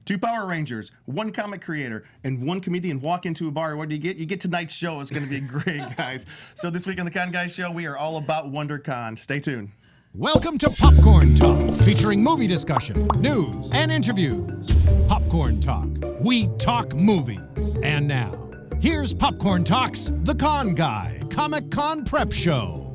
2 Power Rangers, 1 comic creator, and 1 comedian walk into a bar. What do you get? You get tonight's show. It's going to be great, guys. So this week on the ConGuys show, we are all about Wondercon. Stay tuned. Welcome to Popcorn Talk, featuring movie discussion, news, and interviews. Popcorn Talk. We talk movies. And now, here's Popcorn Talk's The Con Guy Comic-Con Prep Show.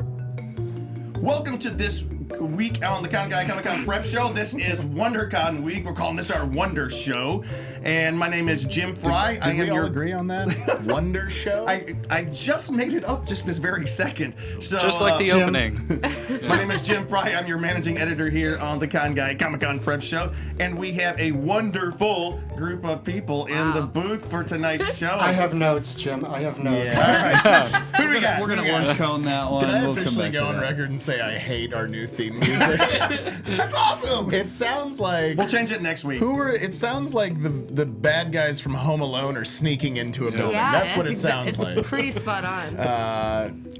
Welcome to this week on the ConGuy Comic-Con Prep Show. This is WonderCon week. We're calling this our Wonder Show. And my name is Jim Frye. Did we all agree on that? Wonder Show? I just made it up just this very second. So, just like the opening. My name is Jim Frye. I'm your managing editor here on the ConGuy Comic-Con Prep Show. And we have a wonderful group of people in the booth for tonight's show. I have notes, Jim. I have notes. Yeah. All right. Who do we got? We're going to orange cone that one. Can I We'll officially come back go to on that. record and say I hate our new theme music? That's awesome. It sounds like... We'll change it next week. It sounds like the bad guys from Home Alone are sneaking into a building. Yeah, That's what it sounds it's like. pretty spot on.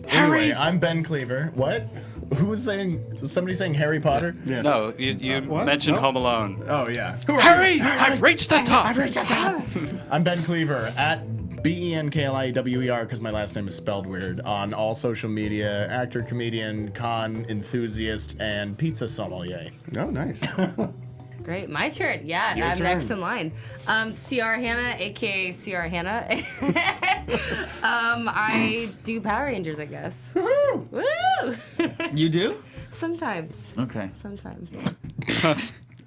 Anyway, I'm BenKliwer. What? Who was saying... Was somebody saying Harry Potter? Yes. No, you mentioned No? Home Alone. Oh, yeah. Hurry! I've reached the top! I'm BenKliwer at BenKliwer because my last name is spelled weird on all social media, actor, comedian, con enthusiast, and pizza sommelier. Oh, nice. Great, my turn. Yeah, Your I'm turn. next in line. Ciara Hanna, aka Ciara Hanna. I do Power Rangers, I guess. Woo! You do? Sometimes. Okay. Sometimes.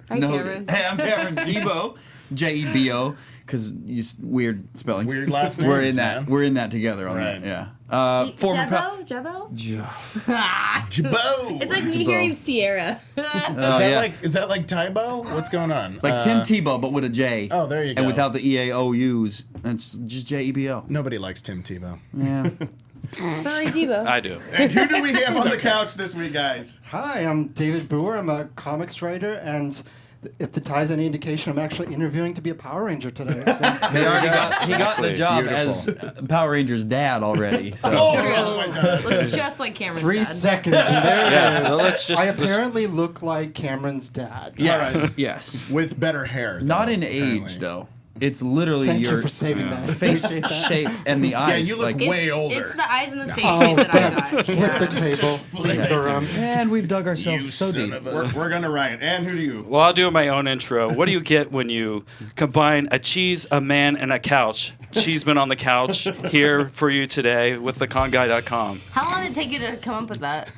Hi, No. Cameron. Hey, I'm Cameron. Jebo. Jebo. Because weird spelling. Weird last names, We're in that. man. We're in that together on Right. that. Yeah. Former Jebo? Jebo! It's like me hearing Ciara. Is that like Tybo? What's going on? like Tim Tebow, but with a J. Oh, there you go. And without the EAOUs. That's just Jebo. Nobody likes Tim Tebow. Yeah. Sorry, Jebo. I do. And who do we have on the couch this week, guys? Hi, I'm David Booher. I'm a comics writer, and if the tie's any indication, I'm actually interviewing to be a Power Ranger today. So. He already got the job Beautiful. as Power Rangers dad already. So. Oh, my God. Looks just like Cameron's 3 dad. seconds, and there it Yeah, is. well, let's just- I apparently look like Cameron's dad. Yes. Yes. With better hair. Not though, in apparently. age though. It's literally Thank your you for saving that. face Appreciate that. shape and the eyes. you look like, way older. It's the eyes and the face Oh, shape that I got. Flip the table. Flip the room. and we've dug You ourselves so son deep. of a... We're going to riot. And who do you? Well, I'll do my own intro. What do you get when you combine a cheese, a man, and a couch? Cheeseman on the couch here for you today with the ConGuy.com. How long did it take you to come up with that?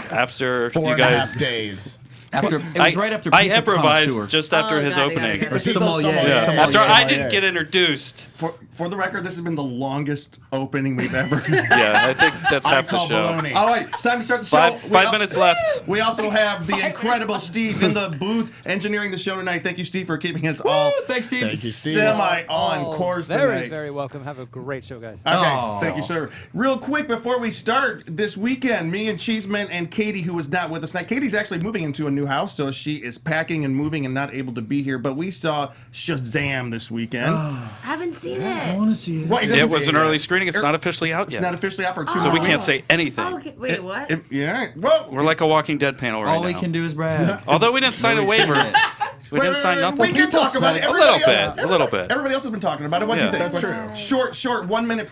After 4 you and a guys... half days. After it was right after I Pizza improvised Connoisseur. just after Oh, his got it, opening. got it. Or sommelier. Yeah. Sommelier. After I Sommelier. didn't get introduced. For the record, this has been the longest opening we've ever. Yeah, I think that's I half the call show. baloney. All right, it's time to start the show. Five minutes left. We also have the incredible Steve in the booth engineering the show tonight. Thank you, Steve, for keeping us all Thanks, Steve. Thank you, Steve. semi on course Very, tonight. very welcome. Have a great show, guys. Okay, Oh. thank you, sir. Real quick before we start, this weekend, me and Cheeseman and Katie, who is not with us tonight. Katie's actually moving into a new house, so she is packing and moving and not able to be here. But we saw Shazam this weekend. I haven't seen I it. want to see it. Well, It doesn't was say an yet. early screening. It's not officially out It's yet. not officially out for 2 So we weeks. can't say anything. Oh, okay. Wait, what? Yeah. Whoa. We're like a Walking Dead panel right All now. we can do is brag. Although we didn't sign a waiver. We didn't sign nothing. We can talk about it. A little bit. A little bit. Everybody else has been talking about it. What do you Yeah. think? That's true. Short 1 minute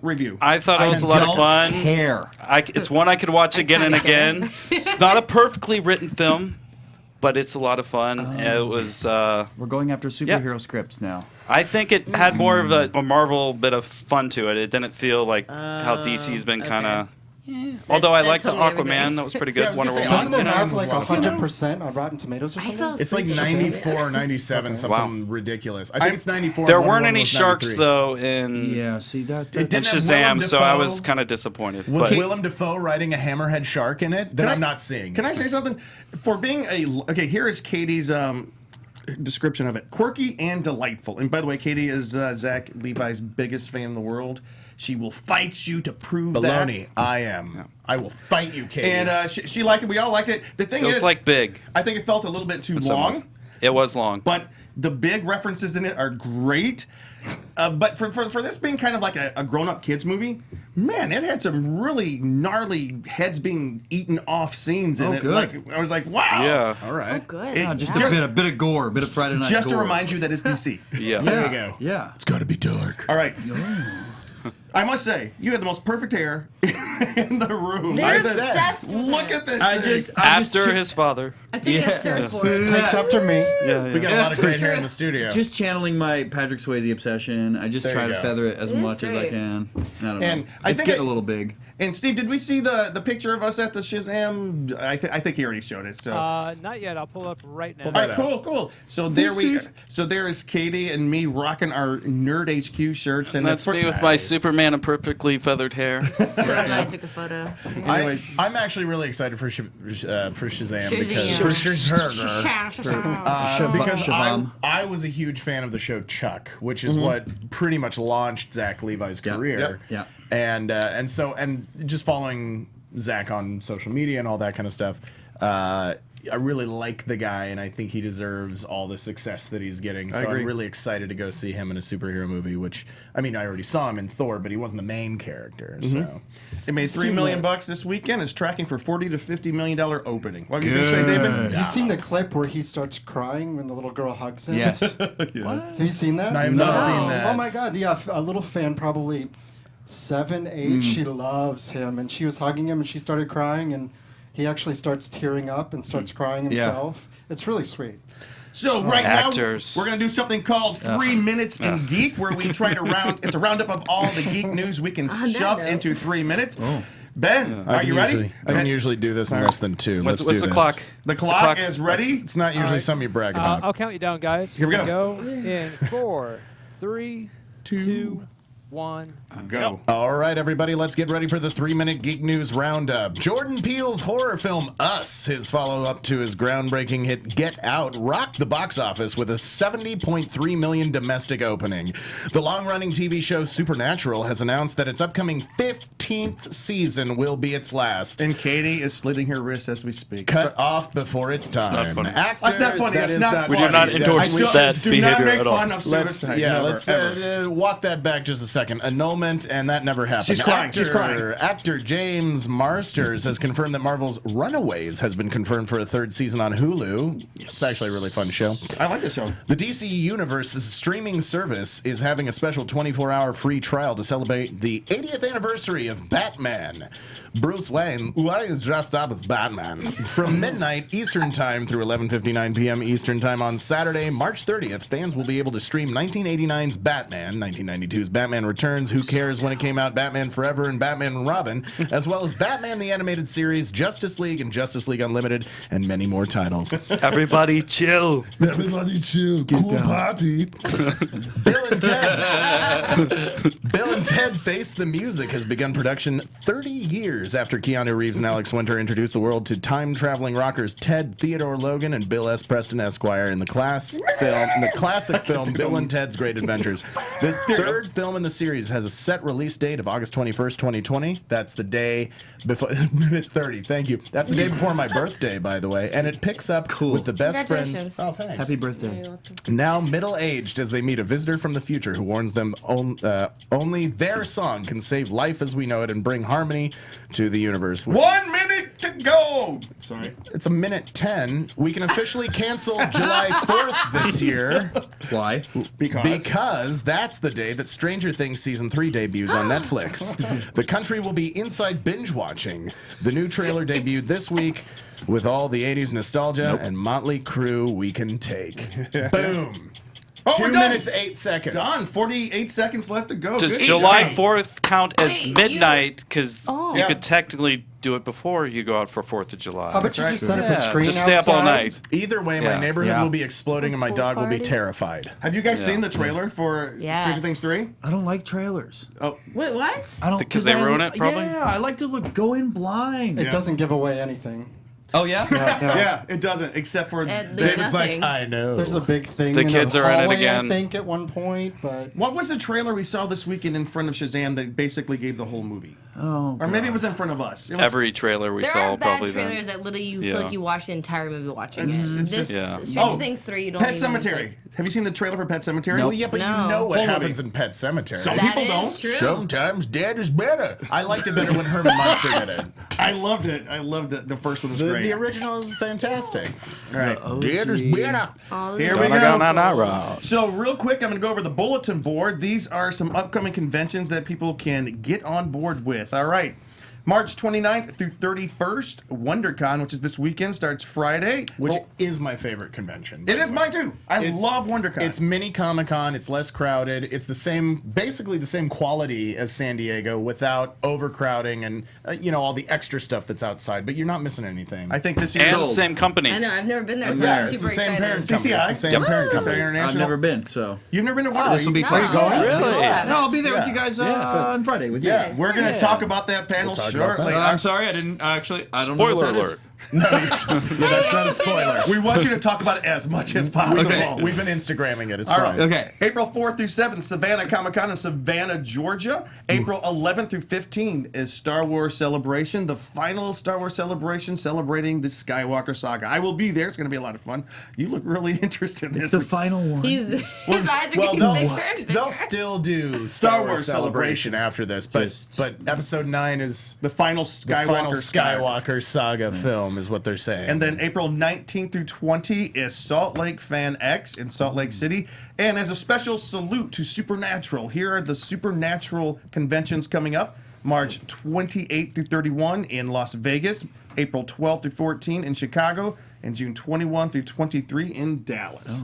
review. I thought it was a lot of fun. Care. It's one I could watch again and again. It's not a perfectly written film, but it's a lot of fun. It was. We're going after superhero scripts now. I think it had more of a Marvel bit of fun to it. It didn't feel like how DC's been kind of. Although I That liked told me Aquaman, everything. that was pretty Yeah, I good. was gonna Wonder say, Woman. Doesn't it Aquaman have was like a lot of fun. 100% on Rotten Tomatoes or I something? fell It's like asleep. 94, 97, something ridiculous. I think it's 94. There Wonder weren't Woman any was sharks 93. though in Yeah, see that. It in didn't have Willem Shazam, so I Dafoe. was kind of disappointed. Was But Willem Dafoe riding a hammerhead shark in it? That I'm not seeing. Can I say something? For being okay, here is Katie's description of it: quirky and delightful. And by the way, Katie is Zach Levi's biggest fan in the world. She will fight you to prove Baloney. that. I am. I will fight you, Katie. And she liked it. We all liked it. The thing it was is, like big. I think it felt a little bit too in some ways. long. It was long. But the big references in it are great. But for this being kind of like a grown-up kids movie, man, it had some really gnarly heads being eaten off scenes in it. good. Like, I was like, wow. Yeah. All right. Oh, good. It- Just Yeah. a bit of gore, a bit of Friday night Just gore. to remind you that it's DC. Yeah. There you go. Yeah. It's got to be dark. All right. I must say, you had the most perfect hair in the room. They're I said, obsessed with look it. at this I thing. just After his father. I'm taking a surfboard. Takes after me. We got a lot of great hair in the studio. just channeling my Patrick Swayze obsession. I just There try you to go. feather it as It is much as I great. can. I don't And know. I It's think getting it- a little big. And Steve, did we see the picture of us at the Shazam? I think he already showed it. So. Not yet. I'll pull up right now. All right, cool. So there there is Katie and me rocking our Nerd HQ shirts, and That's me with my Superman and perfectly feathered hair. So glad I took a photo. I'm actually really excited for Shazam because Shazam. because Shazam. I was a huge fan of the show Chuck, which is what pretty much launched Zach Levi's career. Yeah. And just following Zach on social media and all that kind of stuff. I really like the guy, and I think he deserves all the success that he's getting. So agree. I'm really excited to go see him in a superhero movie. Which I mean, I already saw him in Thor, but he wasn't the main character. So It made $3 million this weekend. It's tracking for $40 to $50 million opening. What were you gonna say, David? You've seen the clip where he starts crying when the little girl hugs him? Yes. Have you seen that? I have not seen that. Oh my god, yeah, a little fan, probably 7, 8, she loves him, and she was hugging him, and she started crying, and he actually starts tearing up and starts crying himself. It's really sweet. So right Actors. now, we're going to do something called 3 Minutes in Geek, where we try to it's a roundup of all the geek news we can that shove note. into 3 minutes. Ben, I are can you ready? usually, I can usually do this in less than 2. What's Let's do the this. clock? The What's clock is ready. It's not usually something you brag about. I'll count you down, guys. Here we go. In 4, 3, 2, 1. Go. All right, everybody, let's get ready for the 3-minute Geek News Roundup. Jordan Peele's horror film Us, his follow-up to his groundbreaking hit Get Out, rocked the box office with a $70.3 million domestic opening. The long-running TV show Supernatural has announced that its upcoming 15th season will be its last. And Katie is slitting her wrist as we speak. Cut off before its time. not funny. Actor, That's not funny. that That's is not funny. We do not That- endorse I that do not behavior make at all. fun of suicide. Let's Never. walk that back just a second. Annulment, and that never happened. She's crying, she's crying. Actor James Marsters has confirmed that Marvel's Runaways has been confirmed for a 3rd season on Hulu. It's actually a really fun show. I like this show. The DC Universe's streaming service is having a special 24-hour free trial to celebrate the 80th anniversary of Batman. Bruce Wayne, why is dressed up as Batman? From midnight Eastern Time through 11:59 p.m. Eastern Time on Saturday, March 30th, fans will be able to stream 1989's Batman, 1992's Batman Returns, Who Cares When It Came Out, Batman Forever, and Batman and Robin, as well as Batman the Animated Series, Justice League, and Justice League Unlimited, and many more titles. Everybody chill. Everybody chill. Cool party. Bill and Ted Face the Music has begun production 30 years after Keanu Reeves and Alex Winter introduced the world to time-traveling rockers Ted Theodore Logan and Bill S. Preston Esquire in the classic film Bill and Ted's Great Adventures. This 3rd film in the series has a set release date of August 21st, 2020. That's the day before minute 30. Thank you. That's the day before my birthday, by the way, and it picks up with the best friends. Congratulations. Oh, thanks. Happy birthday. Now middle-aged as they meet a visitor from the future who warns them only their song can save life as we know it and bring harmony to the universe. 1 minute to go. Sorry. It's a minute 10. We can officially cancel July 4th this year Why? because that's the day that Stranger Things Season 3 debuts on Netflix. The country will be inside binge watching. The new trailer debuted this week with all the 80s nostalgia and Motley Crue we can take. Boom. Oh, 2 we're done. minutes, 8 seconds. Done. 48 seconds left to go. Does Good July job. 4th count as Wait, you- midnight? Because Oh. you Yeah. could technically do it before you go out for 4th of July. How about you just set up a Yeah, screen just outside? stay up all night. Either way, Yeah. my neighborhood Yeah. will be exploding and my Pool dog will be party? terrified. Have you guys seen the trailer for Yes. Stranger Things 3? I don't like trailers. Oh, Wait, what? I don't Because they ruin it, probably? Yeah, I like to go in blind. It doesn't give away anything. Oh yeah. Yeah, it doesn't, except for There's David's nothing. like, I know. There's a big thing. The in kids are in it hallway, again. I think at one point, but what was the trailer we saw this weekend in front of Shazam that basically gave the whole movie? Oh. Or maybe it was in front of us. It was, Every trailer we There saw are bad probably trailers then. that literally you Yeah. feel like you watched the entire movie watching It's- it. it's This just- Yeah. Stranger Oh, Things 3, you don't Pet even Cemetery. Have you seen the trailer for Pet Cemetery? Well, yeah, but No. you know what Whole happens movie. in Pet Cemetery. Some That people is don't. true. Sometimes dad is better. I liked it better when Herman Munster did it. I loved it. I loved it. The first one was great. The original is fantastic. All right. Dad is better. Oh, Here look we at go. that. So real quick, I'm going to go over the bulletin board. These are some upcoming conventions that people can get on board with. All right. March 29th through 31st, Wondercon, which is this weekend, starts Friday. Which Well, is my favorite convention. by it the is way. mine too. I It's- love Wondercon. It's mini Comic-Con. It's less crowded. It's the same, basically the same quality as San Diego without overcrowding and, all the extra stuff that's outside. But you're not missing anything. I think this year. And the same company. I know, I've never been there, so Yeah, I'm it's the super same parent excited. company. It's the same CCI? parent CCI company. International. I've never been, so You've never been to Wondercon? this will be No. fun. going? Really? Yeah. No, I'll be there with Yeah. you guys on Friday with you. Yeah, we're going to Yeah. talk about that panel talk about shortly. that. I'm sorry, I didn't actually. I don't know Spoiler what that is. alert. Yeah, that's not a spoiler. We want you to talk about it as much as possible. Okay. We've been Instagramming it. It's All fine. right. Okay. April 4th through 7th, Savannah Comic-Con in Savannah, Georgia. April 11th through 15th is Star Wars Celebration, the final Star Wars celebration celebrating the Skywalker saga. I will be there. It's going to be a lot of fun. You look really interested in It's this. the final one. His eyes are Well, getting they'll, bigger and bigger. they'll still do Star Wars celebrations. Celebration after this, but episode 9 is The final the Skywalker final saga. Skywalker saga film, is what they're saying. And then April 19th through 20 is Salt Lake Fan X in Salt Lake City. And as a special salute to Supernatural, here are the Supernatural conventions coming up. March 28th through 31 in Las Vegas, April 12th through 14 in Chicago, and June 21 through 23 in Dallas.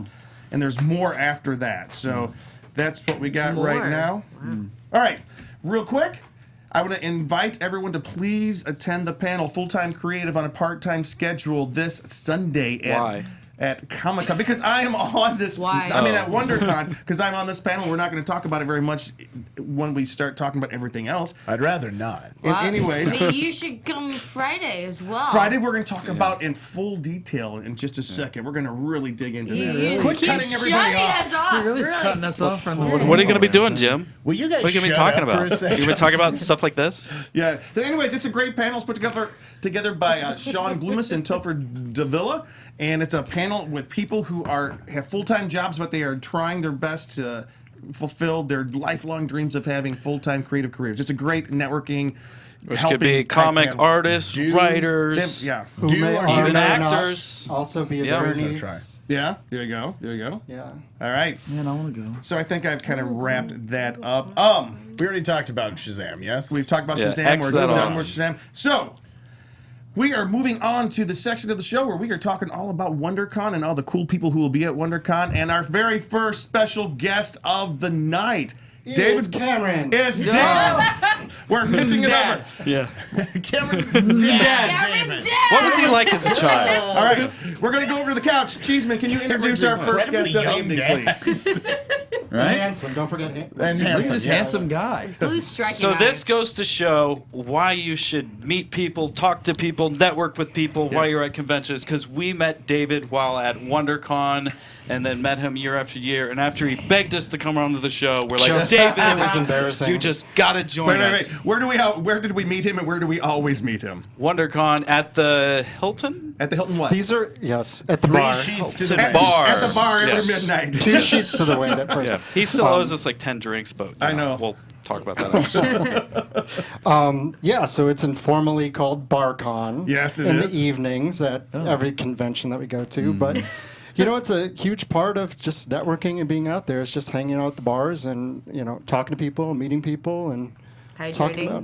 And there's more after that. So that's what we got right More. now. All right, real quick. I want to invite everyone to please attend the panel Full-Time Creative on a Part-Time Schedule this Sunday Why? at Comic-Con, because I am on this. Why? I mean, at WonderCon, because I'm on this panel. We're not going to talk about it very much when we start talking about everything else. I'd rather not. Anyways, But you should come Friday as well. Friday we're going to talk about in full detail in just a second. We're going to really dig into You, that. you just Quit keep cutting everybody shutting off. us off. Really Really. cutting us off from the What are you going to be doing, Jim? Will you guys What are you going to be shut talking up for a about? second? You're going to talk about stuff like this? Yeah. But anyways, it's a great panel. It's put together by Sean Gloomis and Topher Davila, and it's a panel with people who have full-time jobs, but they are trying their best to fulfill their lifelong dreams of having full-time creative careers. It's a great networking. Which could be helping comic type panel. artists, writers, Yeah. who Do may or or do may not. not Actors. also be Yeah. attorneys. Try. Yeah. There you go. There you go. Yeah. All right. Man, I want to go. So I think I've kind of wrapped that up. We already talked about Shazam, yes? We've talked about Yeah, Shazam. X We're that done off. with Shazam. So we are moving on to the section of the show where we are talking all about WonderCon and all the cool people who will be at WonderCon. And our very first special guest of the night, David Cameron. is dead. We're pitching it over. Yeah. Cameron's dad, Cameron's David. dead. What was he like as a child? All right, we're going to go over to the couch. Cheeseman, can you introduce our first guest of the evening, please? Right? Handsome. Don't forget And Look at handsome, this yes. handsome guy. Who's striking So eyes? this goes to show why you should meet people, talk to people, network with people while you're at conventions. Because we met David while at WonderCon, and then met him year after year. And after he begged us to come onto the show, we're like, David, it was embarrassing. you just gotta join Wait. us. Where did we meet him, and where do we always meet him? WonderCon at the Hilton. At the Hilton what? These are yes at the Three bar. sheets to Hilton the wind. bar. At the bar every Yes. midnight. 2 sheets to the wind at first. Yeah, he still owes us like 10 drinks, but I know. We'll talk about that. Yeah, so it's informally called BarCon. Yes, it in is. the evenings at every convention that we go to. But it's a huge part of just networking and being out there. It's just hanging out at the bars and talking to people, meeting people, and talking about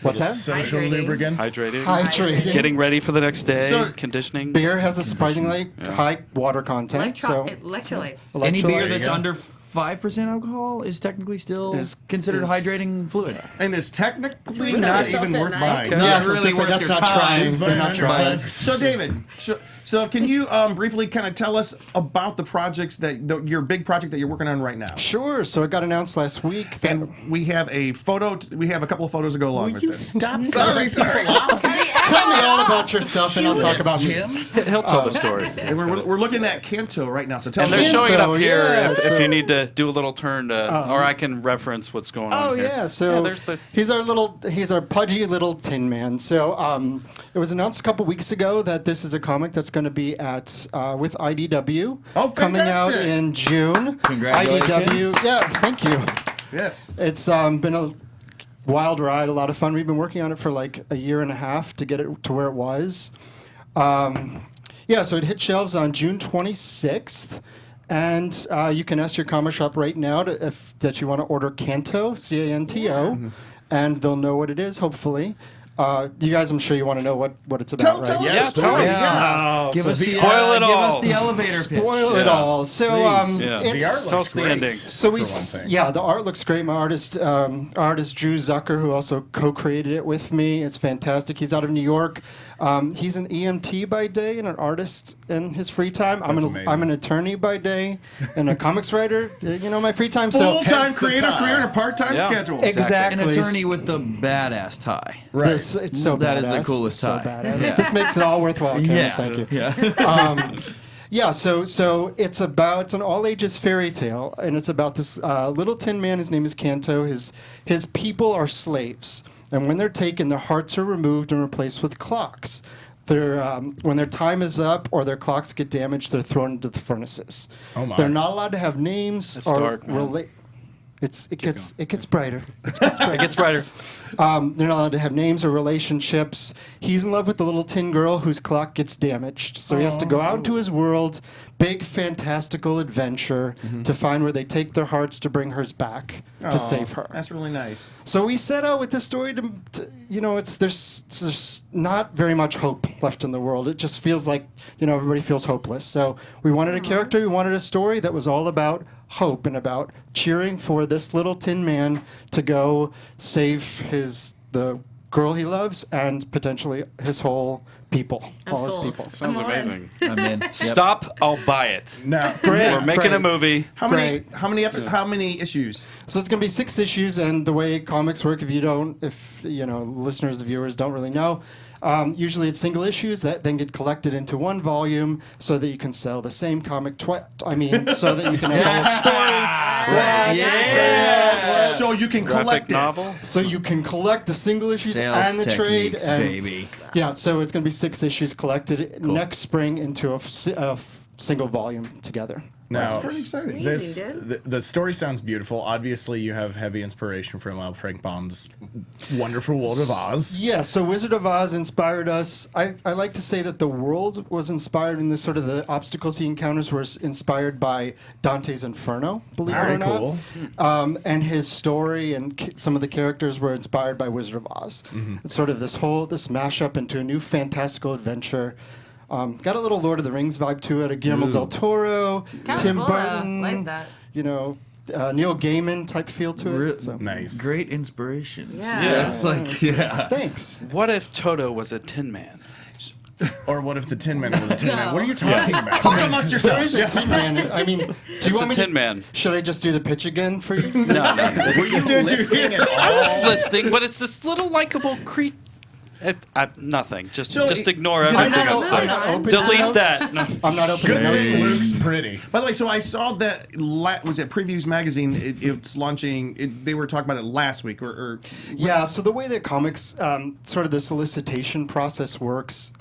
what's that? Social Hydrating. lubricant. Hydrating. Hydrating. Getting ready for the next day. So- conditioning. Beer has a surprisingly high water content. Electrolytes. Any beer Electrolytes. that's Yeah. under 5% alcohol is technically still Is- considered is- hydrating fluid. And it's technically Sweet not yourself even at worth night. buying. Okay. Yeah, Not really worth that's your not time. trying. They're not trying. So David, so can you briefly kind of tell us about the projects your big project that you're working on right now? Sure. So it got announced last week that And we have a photo. We have a couple of photos to go along Will with you this. stop Sorry. cutting people off? tell me all about yourself, and I'll talk about me. He'll tell the story. And we're looking at Kanto right now, so tell And us. they're showing it up here yeah, if you need to do a little turn to, or I can reference what's going on Oh here. yeah, so there's the. he's our pudgy little Tin Man. So it was announced a couple weeks ago that this is a comic that's going to be at with IDW. Oh, coming out fantastic. in June. Congratulations. IDW, yeah, thank you. Yes. It's been a wild ride, a lot of fun. We've been working on it for like a year and a half to get it to where it was. Yeah, so it hit shelves on June 26th. And you can ask your comic shop right now that you want to order Kanto, C-A-N-T-O, and they'll know what it is, hopefully. You guys, I'm sure you want to know what it's about, Tell right? us. Yeah, tell us. Yeah. Give us the spoil it Give us all. the elevator pitch. Spoil it Yeah. all. So Yeah. it's The art Tell looks us the great. ending. so we, for one thing. yeah, the art looks great. My artist Drew Zucker, who also co-created it with me, it's fantastic. He's out of New York. He's an EMT by day and an artist in his free time. I'm amazing. an attorney by day and a comics writer. My free time. Full-time Hence the creative tie. career and a part-time Yeah. schedule. Exactly. An attorney with the badass tie. Right. It's so That is badass. the coolest so tie. badass. Yeah. This makes it all worthwhile. Cameron. Yeah. Thank you. Yeah. Yeah, so it's an all ages fairy tale, and it's about this little Tin Man. His name is Kanto. His people are slaves, and when they're taken, their hearts are removed and replaced with clocks. When their time is up or their clocks get damaged, they're thrown into the furnaces. Oh my. They're not allowed to have names That's or dark, man. relate. It gets brighter. It gets brighter. It gets brighter. They're not allowed to have names or relationships. He's in love with the little tin girl whose clock gets damaged. So he has to go out into his world, big fantastical adventure, to find where they take their hearts to bring hers back to save her. That's really nice. So we set out with this story there's not very much hope left in the world. It just feels like, everybody feels hopeless. So we wanted a character, we wanted a story that was all about hope and about cheering for this little Tin Man to go save the girl he loves and potentially his whole people, I'm all his sold. people. Sounds I'm on. amazing. I'm in. Yep. Stop, I'll buy it. Now, Great. We're making Great. a movie. How many? Right. How many issues? So it's going to be 6 issues, and the way comics work, if listeners, viewers don't really know, usually it's single issues that then get collected into one volume so that you can sell the same comic so that you can have a whole story. Yeah. So you can Graphic collect novel. it. So you can collect the single issues Sales and the trade. techniques, And, baby. yeah, so it's going to be 6 issues collected next spring into a single volume together. now pretty exciting. this Amazing, the story sounds beautiful. Obviously, you have heavy inspiration from Frank Baum's wonderful World of Oz. Yeah, so Wizard of Oz inspired us. I like to say that the world was inspired in this sort of the obstacles he encounters were inspired by Dante's Inferno, believe it Very or not. cool. And his story and some of the characters were inspired by Wizard of Oz. It's sort of this mashup into a new fantastical adventure. Got a little Lord of the Rings vibe to it. A Guillermo del Toro, Kinda Tim cool, Burton, like that. Neil Gaiman type feel to it. So. Nice. Great inspiration. Yeah. It's like, yeah. Thanks. What if Toto was a Tin Man? Or what if the Tin Man was a Tin Man? No. What are you talking about? Talk amongst There yourselves. is a Tin Man. I mean, do It's you a want me Tin to? Man. Should I just do the pitch again for you? No. Were you listening at I all? was listening, but it's this little likable creature. Nothing. Just ignore everything I'm I'm saying. not open to Delete notes. that. No. I'm not open Good to notes. thing Luke's pretty. By the way, so I saw that was it Previews Magazine? It's launching. They were talking about it last week, or Yeah, so the way that comics, sort of the solicitation process works,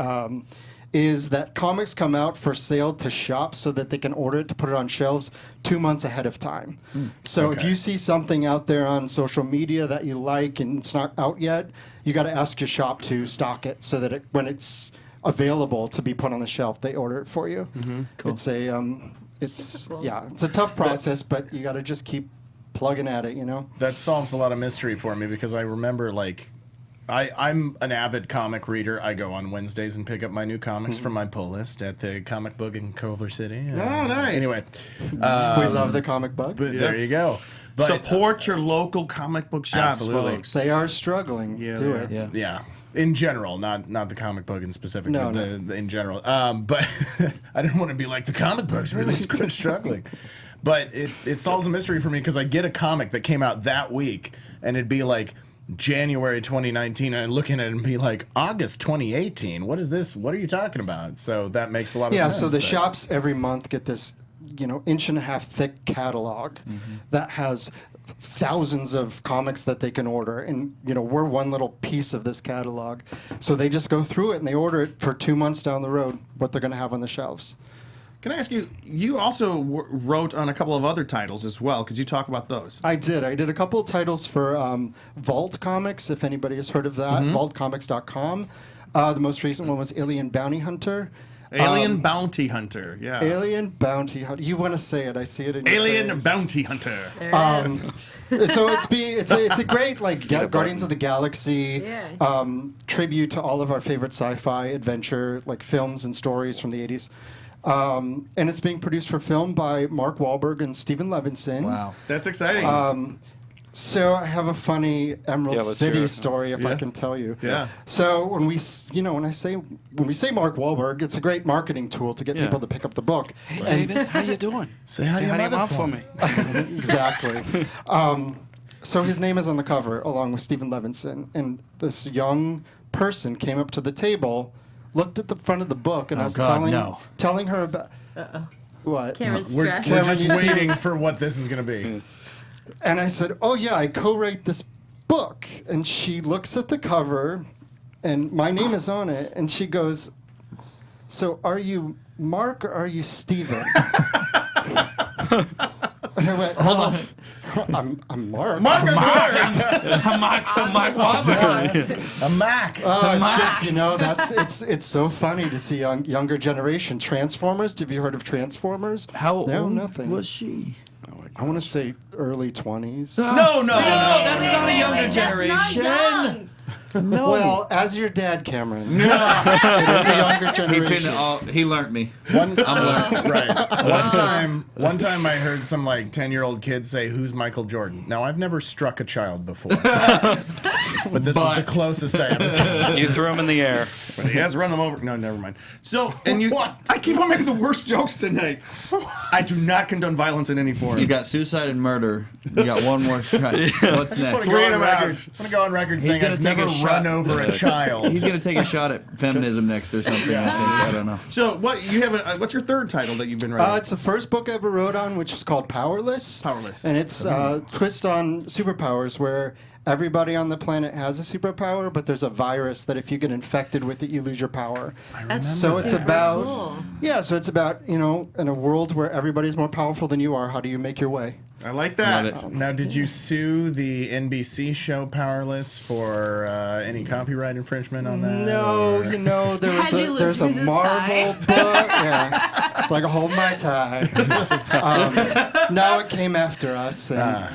is that comics come out for sale to shops so that they can order it to put it on shelves 2 months ahead of time. So if Okay. you see something out there on social media that you like and it's not out yet, you got to ask your shop to stock it so that when it's available to be put on the shelf, they order it for you. Cool. It's it's a tough process, but you got to just keep plugging at it, That solves a lot of mystery for me because I remember I'm an avid comic reader. I go on Wednesdays and pick up my new comics from my pull list at the comic book in Culver City. Oh, nice. Anyway, we love the comic book. but there you go. But, support your local comic book shops, Absolutely. folks. They are struggling. Yeah, Do they it. are. Yeah, in general, not the comic book in specific, No, but in general. But I didn't want to be like the comic books really struggling. But it solves a mystery for me because I get a comic that came out that week and it'd be like January 2019 and looking at it and be like, August 2018? What is this? What are you talking about? So that makes a lot of sense. Yeah, so the there. shops every month get this, 1.5-inch thick catalog that has thousands of comics that they can order. And, we're one little piece of this catalog. So they just go through it and they order it for 2 months down the road, what they're going to have on the shelves. Can I ask you, you also wrote on a couple of other titles as well. Could you talk about those? I did. I did a couple of titles for Vault Comics, if anybody has heard of that, vaultcomics.com. The most recent one was Alien Bounty Hunter. Alien Bounty Hunter, yeah. Alien Bounty Hunter. You want to say it? I see it in your Alien face. Bounty Hunter. There it is. So it's a great Guardians of the Galaxy tribute to all of our favorite sci-fi adventure films and stories from the 80s. And it's being produced for film by Mark Wahlberg and Steven Levinson. Wow. That's exciting. So I have a funny Emerald let's hear City it. story, if I Yeah. can tell you. Yeah. So when we say Mark Wahlberg, it's a great marketing tool to get people to pick up the book. David, how you doing? Say hi to your mother for me. Exactly. So his name is on the cover, along with Steven Levinson. And this young person came up to the table, looked at the front of the book, and I was telling her about... What? Cameron's We're stressed. just you see- waiting for what this is going to be. And I said, oh, yeah, I co-write this book. And she looks at the cover, and my name is on it. And she goes, so are you Mark or are you Steven? And I went, hold on. I'm Mark. Mark of Mars! A Mac. It's just, it's so funny to see younger generation. Transformers, have you heard of Transformers? How No, old nothing. was she? I want to say early 20s. No. that's not a younger That's generation. not young. No. Well, as your dad, Cameron. It is a younger generation. He learned me. One time I heard some 10-year-old kid say, "Who's Michael Jordan?" Now I've never struck a child before, but this was the closest I ever came. You threw him in the air. But he has run them over. No, never mind. So, and you... I keep on making the worst jokes tonight. I do not condone violence in any form. You got suicide and murder. You got one more try. What's I want next? to go on record saying gonna I've take a never run over a child. He's gonna take a shot at feminism next or something. I think. I don't know. So, what's your third title that you've been writing? It's the first book I ever wrote on, which is called Powerless. Powerless. And it's a twist on superpowers where everybody on the planet has a superpower, but there's a virus that if you get infected with it, you lose your power. So it's about, so it's about, in a world where everybody's more powerful than you are, how do you make your way? I like that. Love it. Now, did you sue the NBC show Powerless for any copyright infringement on that? No, or- there's a Marvel book. Yeah, it's like a hold my tie. Now it came after us, and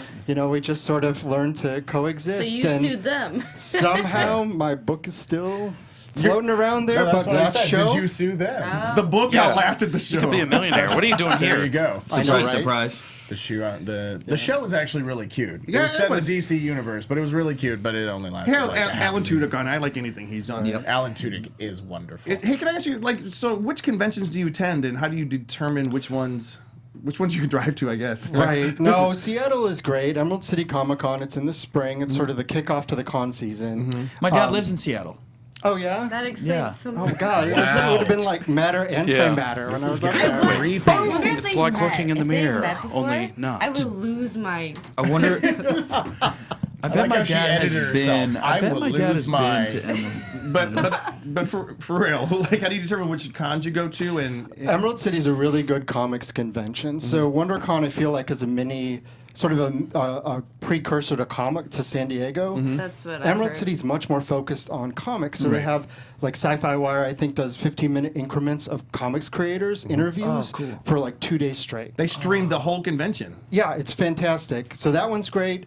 we just sort of learned to So coexist. you and sued them. somehow my book is still floating around there, No, that's but what I that said. show. Did you sue them? The book outlasted the show. You could be a millionaire. What are you doing There here? you go. I know, Surprise, right? surprise. The show was actually really cute. Yeah, it was it set in was. the DC universe, but it was really cute. But it only lasted Hell, like a half Alan season. Tudyk on. I like anything he's on. Alan Tudyk is wonderful. Hey, can I ask you, so which conventions do you attend, and how do you determine which ones you can drive to? I guess. Right. No, Seattle is great. Emerald City Comic Con. It's in the spring. It's sort of the kickoff to the con season. My dad lives in Seattle. Oh yeah. That explains Yeah. so Oh much. God, it would have been like matter, antimatter when I was up there. I wonder if It's they like met. looking in the If they mirror, met before, only not. I would lose my. I wonder. I bet like my how she dad has edited been. herself. I I bet will my dad lose has my- been to Emerald. But for real, like, how do you determine which cons you go to? And Emerald City is a really good comics convention. So Wondercon, I feel like, is a mini, sort of a precursor to San Diego. That's what I Emerald heard. City's much more focused on comics. So they have, like, Sci-Fi Wire, I think, does 15-minute increments of comics creators, interviews, for like 2 days straight. they streamed the whole convention. Yeah, it's fantastic. So that one's great.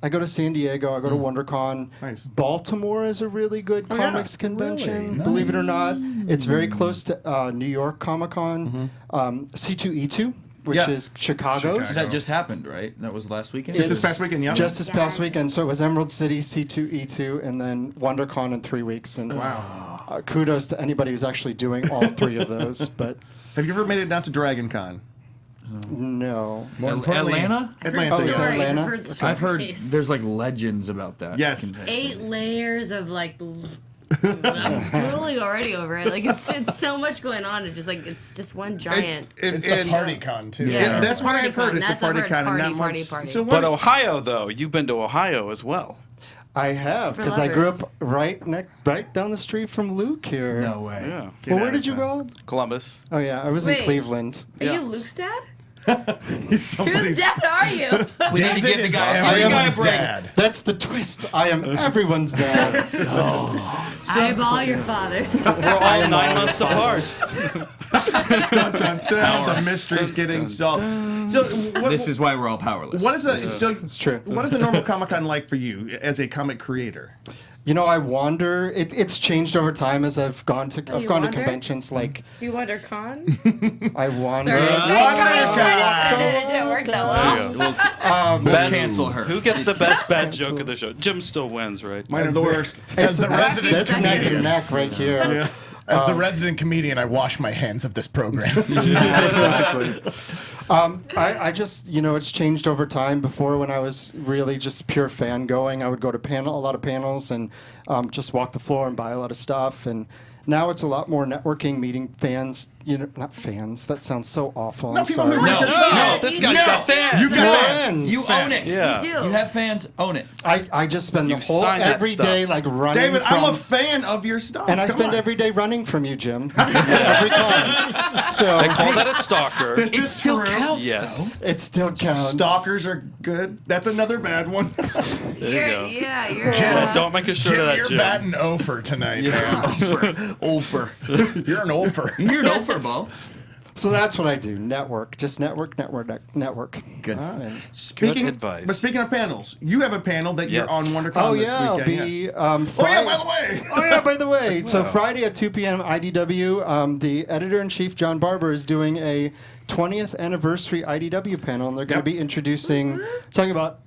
I go to San Diego. I go to WonderCon. Nice. Baltimore is a really good comics convention. Believe it or not, it's very close to New York Comic Con. C2E2, which Yeah. is Chicago's. That just happened, right? That was last weekend. Just this past weekend, yeah. Just this past weekend. So it was Emerald City, C2E2, and then WonderCon in 3 weeks. And kudos to anybody who's actually doing all three of those. But Have you ever made it down to Dragon Con? No. More importantly- Atlanta? Atlanta. Oh, is that Stories, Atlanta? I've heard I've heard stories. there's like legends about that. Yes. convention. 8 layers of like. I'm drooling already over it. Like it's so much going on. It's just one giant. It's the party con, too. Yeah. That's what Party I've heard. con. Is the That's party I've heard. con, and Party, not party, much. party. So But what? Ohio, though, you've been to Ohio as well. I have, It's for because I grew lovers. up right down the street from Luke here. No way. Yeah. Well, out where of did you town. grow up? Columbus. Oh, yeah, I was Wait. in Cleveland. Are Yeah. you Luke's dad? He's Whose somebody's. dad are you? We need to give the guy everyone's dad. That's the twist. I am everyone's dad. Eyeball your fathers. We're all 9 months apart. Dun, dun, dun. The mystery's getting solved. So what, This is why we're all powerless. what is a so? It's true. What is a normal Comic-Con like for you as a comic creator? You know, I wander. It's changed over time as I've gone to Oh, I've you gone to wander? conventions. Like You Wondercon? I wander. It didn't work that well. We'll Best- cancel her. Who gets the best bad joke of the show? Jim still wins, right? Mine are the worst. As the resident That's neck comedian, and neck right here. as the resident comedian, I wash my hands of this program. Exactly. I just, it's changed over time. Before, when I was really just pure fan going, I would go to a lot of panels and just walk the floor and buy a lot of stuff. And now it's a lot more networking, meeting fans. Not fans. That sounds so awful. No, I'm people sorry. who reach us. No, this guy's got fans. You got Friends. You own it. Yeah. You do. You have fans. Own it. I just spend You the whole sign that every stuff. day like running David, from. I'm a fan of your stuff. and I Come spend on. every day running from you, Jim. Every time. So They call that a stalker. This It is still true. counts, Yes. though. it still counts. Stalkers are good. That's another bad one. There you go. Yeah, you're. Jim, Don't make a shirt Jim, of that, you're Jim. batting over tonight, man. Over. You're an over. You're an over, Bo. So that's what I do. Network. Just network. Good. And- Speaking, advice. But speaking of panels, you have a panel that you're Yes. on WonderCon Oh this yeah, I'll weekend. be. Oh yeah, Friday- by the way. Oh yeah, by the way. So Friday at 2 p.m. IDW, the editor-in-chief John Barber is doing a 20th anniversary IDW panel, and they're going to be introducing, talking about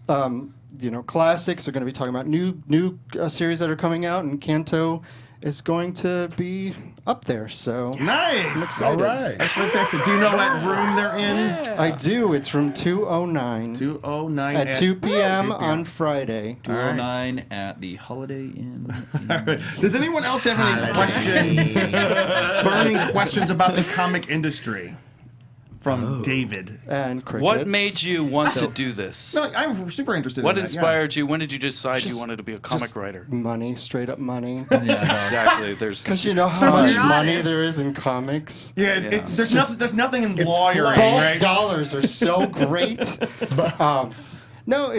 classics. They're going to be talking about new series that are coming out, and Kanto is going to be up there. So Nice. All right. That's fantastic. Do you know what room they're in? I do. It's from 209 209 at 2 p.m. 2 on Friday. 209 at the Holiday Inn. Does anyone else have any questions? Burning questions about the comic industry from David. And crickets. What made you want to do this? No, I'm super interested. What in that, yeah. inspired you? When did you decide you Just- wanted to be a comic just writer? Money, straight up money. Exactly. There's Because you know how There's much some- money there is in comics. Yeah, Yeah. there's nothing in It's lawyering, Bulk right? dollars are so great. No,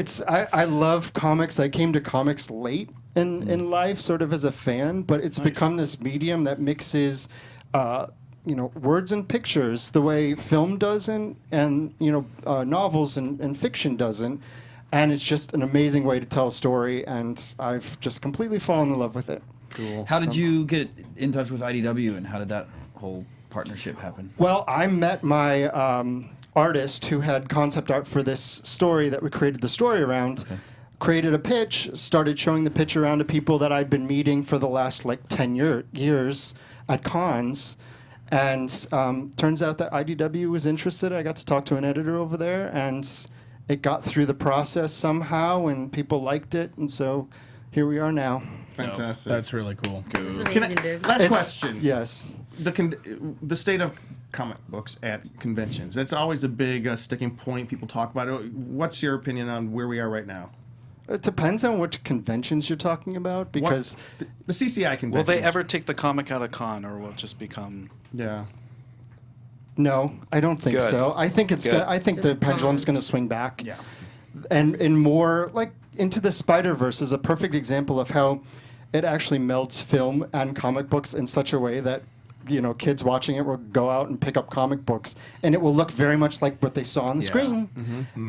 I love comics. I came to comics late in life, sort of as a fan, but it's become this medium that mixes, words and pictures the way film doesn't, and novels and fiction doesn't. And it's just an amazing way to tell a story, and I've just completely fallen in love with it. Cool. How did you get in touch with IDW, and how did that whole partnership happen? Well, I met my artist who had concept art for this story that we created the story around. Created a pitch, started showing the pitch around to people that I'd been meeting for the last 10 years at cons. And turns out that IDW was interested. I got to talk to an editor over there, and it got through the process somehow, and people liked it. And so here we are now. Fantastic. That's really cool. It's Can I- amazing, dude. last It's- question. Yes. The state of comic books at conventions. That's always a big sticking point. People talk about it. What's your opinion on where we are right now? It depends on which conventions you're talking about, because The CCI Will conventions. they ever take the comic out of con, or will it just become? Yeah. no, I don't think Good. so. I think it's Good. I think the Just pendulum's con. going to swing back. Yeah. And more like Into the Spider-Verse is a perfect example of how it actually melts film and comic books in such a way that kids watching it will go out and pick up comic books, and it will look very much like what they saw on the screen,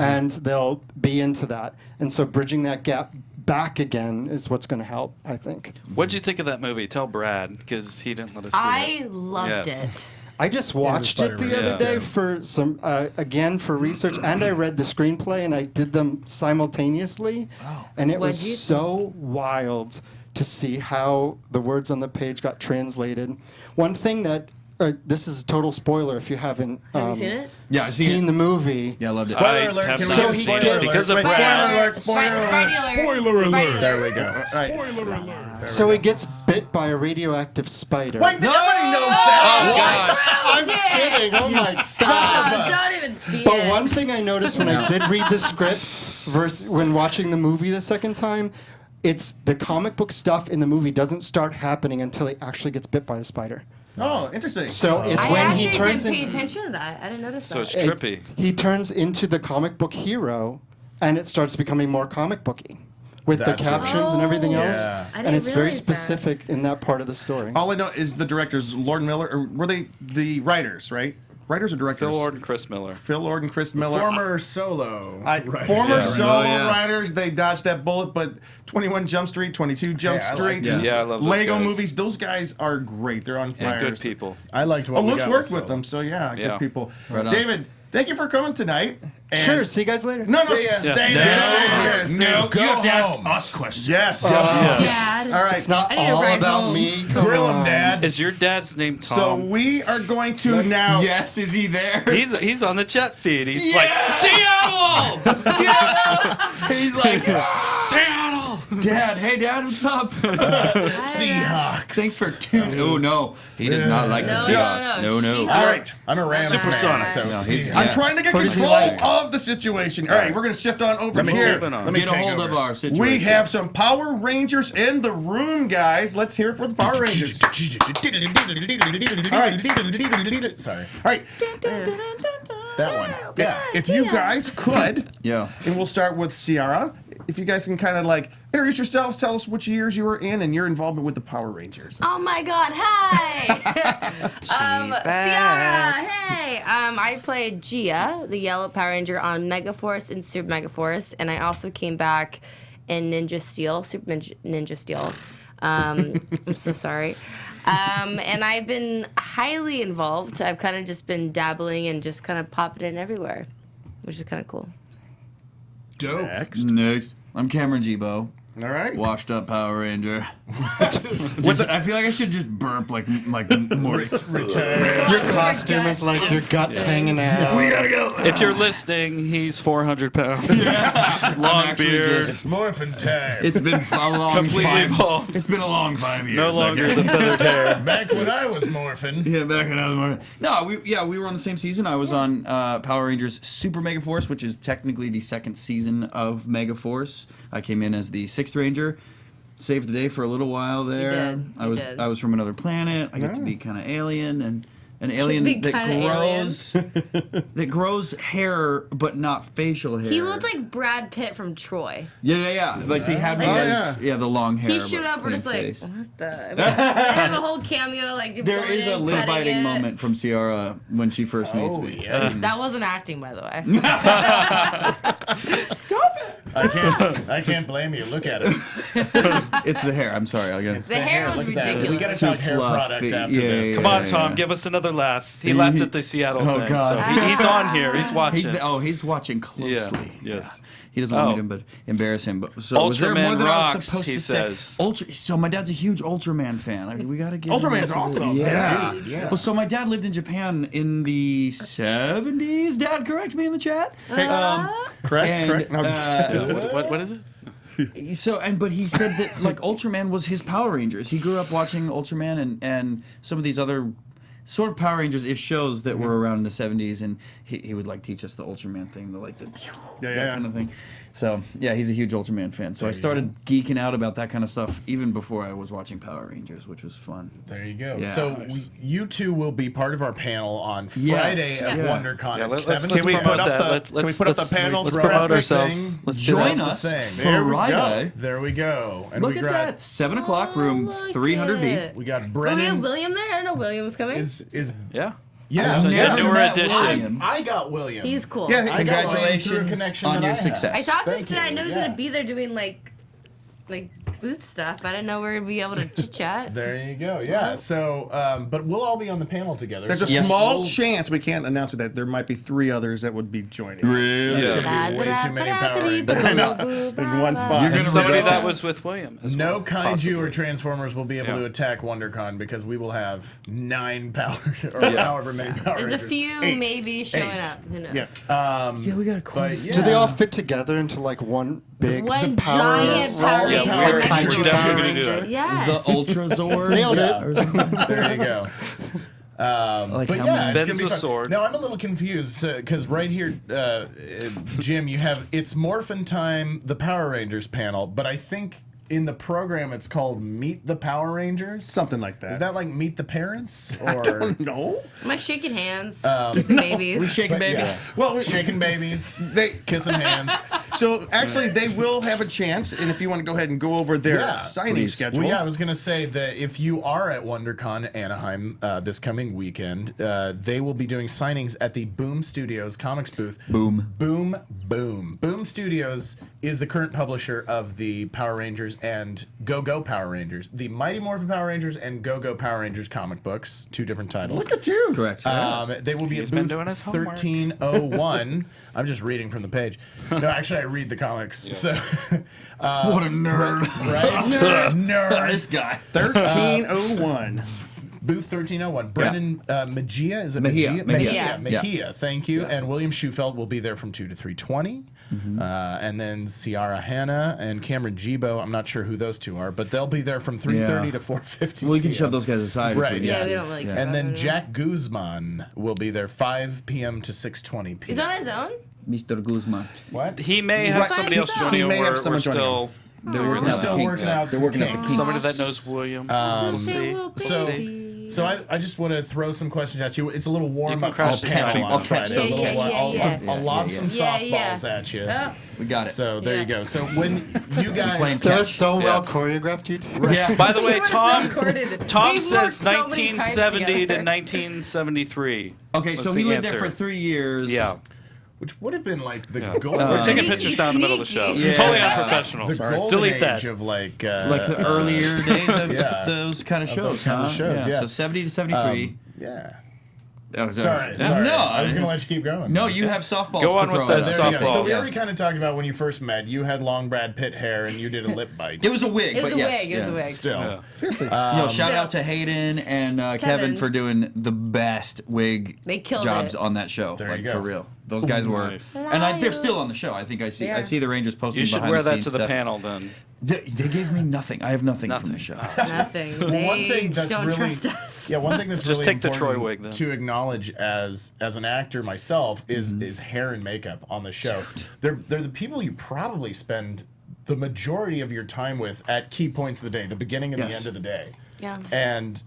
and they'll be into that. And so bridging that gap back again is what's going to help, I think. What'd you think of that movie? Tell Brad, because he didn't let us see I it. loved Yes. it. I just watched it the Spider-Man. other Yeah. day for some again for research, and I read the screenplay, and I did them simultaneously, and it was What'd you so wild to see how the words on the page got translated. One thing that this is a total spoiler if you haven't Have you seen it? Yeah, I've seen seen it. the movie. Yeah, I loved it. Spoiler alert! have Can we not get seen spoiler it alert? because of Wait, Brad. Spoiler alert! Spoiler alert. There we go. Spoiler alert. So he gets bit by a radioactive spider. Wait, everybody knows that. Oh, God. I'm kidding. Oh my god. Don't even see But it. one thing I noticed when I did read the script versus when watching the movie the second time, it's the comic book stuff in the movie doesn't start happening until he actually gets bit by the spider. Oh, interesting. So it's I when actually he turns didn't pay into attention to that. I didn't notice So it's that. trippy. he turns into the comic book hero, and it starts becoming more comic booky with That's the captions and everything Oh. else. Yeah. I And didn't it's very realize that. specific in that part of the story. All I know is the directors, Lord Miller, or were they the writers, right? Writers or directors? Phil Lord and Chris Miller. Phil Lord and Chris Miller. Former solo. Former Yeah. solo Oh, yes. writers, they dodged that bullet, but 21 Jump Street, 22 Jump Yeah, I Street, like that. Yeah, I love those Lego guys. movies, those guys are great. They're on fire. And good people. I liked what Oh, we Luke's got worked with with them, so yeah, Yeah. good people. Right on. David, thank you for coming tonight. And Sure, see you guys later. No, See ya. stay No. there. Stay there. No, Go you have to ask home. us questions. Yes. Dad. All right. It's not I need a all ride about home. me. Come Grill him, on. Dad. Is your dad's name So Tom? we are going to now. Yes, is he there? He's on the chat feed. He's like, Seattle! He's like, Seattle! Dad, hey Dad, what's up? Seahawks. Thanks for tuning. Oh no, he does not like the No, Seahawks. no, No, She- All right. I'm a Rams Supersonic. fan, so No, he's- Seahawks. I'm Yeah. trying to get Who does he control like? of the situation. All right, we're going to shift on over Let me here. take, on. let me Get a take hold over. of our situation. We have some Power Rangers in the room, guys. Let's hear it for the Power Rangers. All Sorry, right. that one. Yeah. If you guys could, Yeah. and we'll start with Ciara. If you guys can kind of like introduce yourselves, tell us which years you were in and your involvement with the Power Rangers. Oh my God! Hi, Ciara. Hey, I played Gia, the Yellow Power Ranger, on Megaforce and Super Megaforce, and I also came back in Ninja Steel, Super Ninja Steel. I'm so sorry. And I've been highly involved. I've kind of just been dabbling and just kind of popping in everywhere, which is kind of cool. Dope. Next. I'm Cameron Jebo, All right. washed up Power Ranger. I feel like I should just burp like more. Your costume is like your guts hanging out. gotta go. If you're listening, he's 400 pounds. Long actually beard. It's morphin' time. It's been a long Completely bald. 5. It's been a long 5 years. No longer the feathered hair. Back when I was morphin'. Yeah, back when I was more. No, we were on the same season. I was on Power Rangers Super Mega Force, which is technically the second season of Mega Force. I came in as the 6th Ranger, saved the day for a little while there. did. You did. I was from another planet. I get to be kind of alien and an alien Be that kinda grows that grows hair but not facial hair. He looked like Brad Pitt from Troy. Yeah. Like they had me Oh, as the long hair. He but showed up, we're plain just like, face. what the? They have a whole cameo, like There going is a in, lip cutting biting it. moment from Ciara when she first meets me. That wasn't acting, by the way. I can't blame you. Look at it. It's the hair. I'm sorry. I got The hair was Look at that. ridiculous. We gotta talk hair fluffy. product after Yeah, this. yeah, Come on, Tom, give us another laugh. He laughed at the Seattle Oh, thing, God. so he's on here. He's watching. He's watching closely. Yeah, yes. He doesn't want me Oh. to embarrass him. But so was there Ultraman more than I was rocks, supposed he to says. say? So my dad's a huge Ultraman fan. I mean, we gotta get Ultraman's him. awesome. Yeah. Dude, yeah. Well, so my dad lived in Japan in the 70s. Dad, correct me in the chat. Correct. And, Correct. No, just, What is it? But he said that like Ultraman was his Power Rangers. He grew up watching Ultraman and some of these other sort of Power Rangers-ish shows that were around in the 70s, and he would like teach us the Ultraman thing, that kind of thing. So yeah, he's a huge Ultraman fan. So I started geeking out about that kind of stuff even before I was watching Power Rangers, which was fun. There you go. Yeah. So you two will be part of our panel on Yes. Friday of Yeah. Wondercon Yeah, at let's 7. Can we promote put up that. the- can we put up the panel Let's graphic promote ourselves. thing? Let's do Join that. us There we go. Friday. There we go. And Look we at got that, 7 o'clock, room Look 300B. it. we got Oh, we have Brennan. William there? I didn't know William was coming. Is Yeah. yeah. So Never yeah, newer met edition. William. I got William. He's cool. Yeah, I got William through a Congratulations connection on that your I had. success. I talked to him Thank today. I you. know he's Yeah. gonna be there doing like booth stuff. I didn't know we would be able to chit chat. There you go. Yeah. So, but we'll all be on the panel together. There's a small chance, we can't announce it, that there might be 3 others that would be joining. Really? That's gonna be way too many Power Rangers. In one spot. You're gonna Somebody regret that was with William. As No well, kaiju possibly. or Transformers will be able to attack Wondercon because we will have 9 power or however many Power There's Rangers. a few 8. maybe showing 8. up. Who knows? Yeah. Yeah, we got a But quiz. yeah. Do they all fit together into like one big One the power giant Power Yeah, Ranger. we're kaiju definitely Power going to do Ranger? that. Yes. The Ultra Zord. Nailed it. Or something. There you go. Like But how yeah, many- it's gonna be Ben's a fun. sword. Now I'm a little confused because right here, Jim, you have It's Morphin Time, the Power Rangers panel, but I think in the program it's called Meet the Power Rangers. Something like that. Is that like Meet the Parents or? I don't know. Am I shaking hands? Kissing babies. We shaking baby. Yeah. Well, Shaking babies, they kissing hands. so actually they will have a chance, and if you want to go ahead and go over their Yeah, signing please. schedule. Well, yeah, I was gonna say that if you are at WonderCon Anaheim this coming weekend, they will be doing signings at the Boom Studios comics booth. Boom. Boom, boom. Boom Studios is the current publisher of the Power Rangers and Go-Go Power Rangers, the Mighty Morphin Power Rangers and Go-Go Power Rangers comic books, 2 different titles. Look at you. Correct. They will be He's at been booth doing his homework. 1301. I'm just reading from the page. No, actually, I read the comics. So, What a nerd. right? Nerd. This guy. 1301. Booth 1301. Brendan Mejia, is it Mejia. Mejia. Mejia. Thank you. And William Schufelt will be there from 2 to 3:20. And then Ciara, Hanna, and Cameron Jebo. I'm not sure who those 2 are, but they'll be there from 3:30 Yeah. to 4:50. Well, you can shove those guys aside. if Right, we Yeah, need we to. don't really care. And about then it. Jack Guzman will be there 5 p.m. to 6:20 p.m. He's on his own? Mr. Guzman. What? He may have Right. somebody else He joining him. may have We're someone joining still They're working We're out still the working kinks. out They're some working out the kinks. kinks. somebody that knows William. So I just want to throw some questions at you. It's a little warm can up crash for the panel signing on on Friday. Yeah, A little yeah, while- yeah, I'll lob some Yeah, yeah. softballs at you. Oh, We got it. So there Yeah. you go. So when you guys, playing That was so Yeah. well choreographed, you two. Yeah. By the way, we would've Tom recorded it. Tom We've says worked so many times 1970 to together. 1973. Okay, was so the he lived there answer. for 3 years. Yeah. which would have been like the Yeah. golden, We're taking Sneaky, pictures down in the middle of the show. sneaky. It's Yeah. totally unprofessional. the golden Delete age that. of like Like the earlier days of yeah. those kind of Of shows. those kinds of huh? shows, yeah. So 70 to 73. Yeah. Oh, Sorry. No, I was gonna let you keep going. No, you have softballs Go on to with throw that at us. There you go. So softball. we already kind of talked about when you first met. You had long Brad Pitt hair and you did a lip bite. It was a wig, It was but a yes. wig. It was a yeah. wig. Still. Yeah. Seriously. Yo, shout out to Hayden and Kevin Kevin. for doing the best wig They killed jobs it. on that show. There like you go. for real. Those guys were, Nice. and they're still on the show. I think I see. They I are. see the Rangers posting. You should behind wear the that scenes to the stuff. panel then. They gave me nothing. I have nothing from the show. Nothing. They One thing that's don't really, trust us. yeah, one thing that's Just really take the Troy important wig, then. to acknowledge as an actor myself is hair and makeup on the show. They're the people you probably spend the majority of your time with at key points of the day, the beginning and the Yes. end of the day. Yeah. And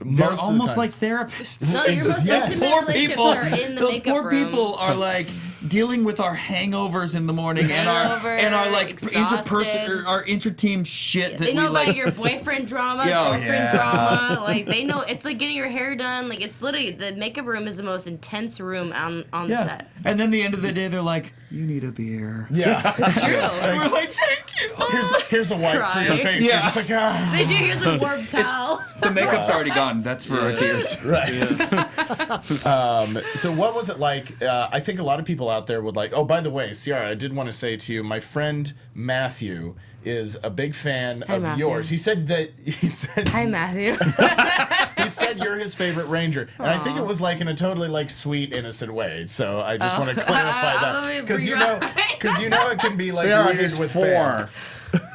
They're most of the almost time- like therapists. No, your most Yes. intimate Poor relationships people. are in the Those makeup poor room. people are like dealing with our hangovers in the morning Hangover, and our like exhausted. our interteam shit that They know we about like. your boyfriend drama, Yeah. girlfriend Yeah. drama. Like they know it's like getting your hair done. Like it's literally the makeup room is the most intense room on the yeah. set. And then the end of the day, they're like, "You need a beer." Yeah. It's true. And we're like, "Thank you." here's a wipe for your Cry. face. Yeah. You're just like, ah. They do. Here's a warm towel. The makeup's already gone. That's for our tears. Right. So what was it like? I think a lot of people out there would like. Oh, by the way, Ciara, I did want to say to you, my friend Matthew is a big fan of Matthew. yours. He said Hi, Matthew. he said you're his favorite Ranger, and I think it was like in a totally like sweet, innocent way. So I just want to clarify Let that me because bring you know it can be like Sarah weird is with 4. fans.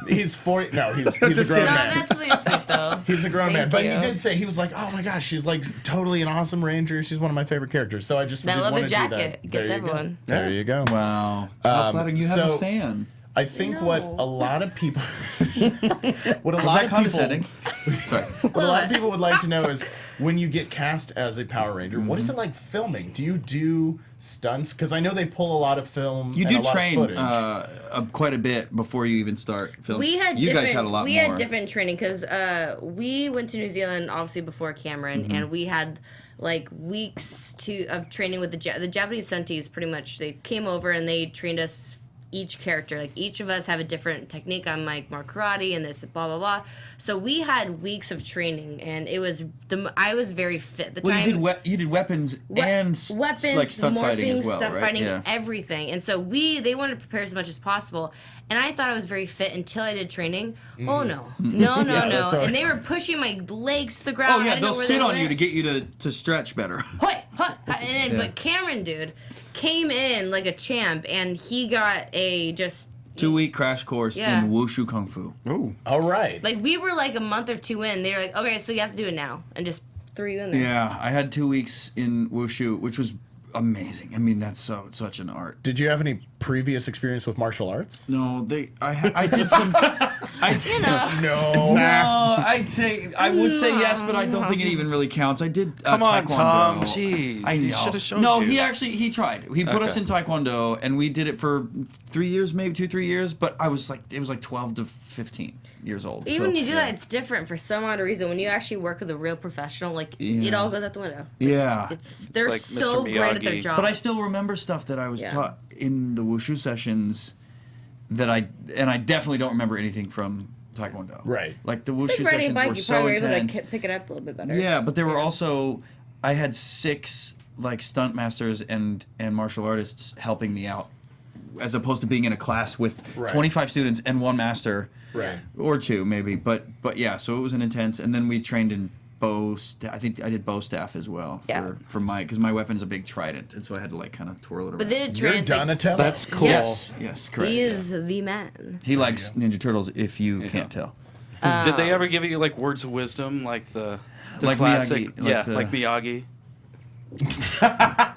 He's 40. No, he's a grown No, man. that's really sweet though. He's a grown man, Thank but you. he did say he was like, "Oh my gosh, she's like totally an awesome Ranger. She's one of my favorite characters." So I just That did leather want to do jacket that. gets There you go. everyone. There you go. Wow. How flattering. You have so- a fan. I think what a lot of people, what a Was lot that of condescending? people, Sorry. what a lot of people would like to know is when you get cast as a Power Ranger, what is it like filming? Do you do stunts? Because I know they pull a lot of film. You and do a lot train of footage. quite a bit before you even start filming. We had you different, guys had a lot we more. had different training because we went to New Zealand obviously before Cameron, and we had like weeks of training with the Japanese sentis. Pretty much, they came over and they trained us each character. Like each of us have a different technique. I'm like more karate and this blah blah blah. So we had weeks of training, and it was I was very fit at the Well, time. you did weapons and weapons, like stunt morphing, fighting as well, stunt right? fighting, Yeah. everything. And so they wanted to prepare as much as possible. And I thought I was very fit until I did training. Oh no, no. And they were pushing my legs to the ground. Oh I yeah, didn't know they'll where sit they on you went. to get you to stretch better. And then, but Cameron, dude, came in like a champ, and he got a just 2-week crash course Yeah. in wushu kung fu. Ooh. All right. like we were like a month or two in. They were like, okay, so you have to do it now, and just threw you in there. Yeah, I had 2 weeks in wushu, which was amazing. I mean, that's such an art. Did you have any previous experience with martial arts? No, I did some. No. I would say yes, but I don't think it even really counts. I did Come on, taekwondo. Tom. Jeez. I He know. should have shown No, you. he tried. He put us in taekwondo, and we did it for 3 years, maybe 2-3 years. But it was like 12 to 15 years old. Even so, when you do that, it's different for some odd reason. When you actually work with a real professional, like it all goes out the window. yeah. They're like so Mr. great at their Miyagi. job. But I still remember stuff that I was taught in the wushu sessions that I definitely don't remember anything from taekwondo. Right. Like the It's wushu like riding a sessions bike, were you so probably were able intense. to pick it up a little bit better. Yeah, but there were also I had 6 like stunt masters and martial artists helping me out, as opposed to being in a class with 25 students and 1 master, Right. or 2 maybe. But yeah, so it was an intense. And then we trained in bow. I think I did bow staff as well for because my weapon's a big trident, and so I had to like kind of twirl it around. But then it You're trains like Donatello. That's cool. Yes. Yes, correct. he is the man. He likes Ninja Turtles, if you can't tell. Did they ever give you like words of wisdom, like the Like classic? Miyagi, Like Miyagi.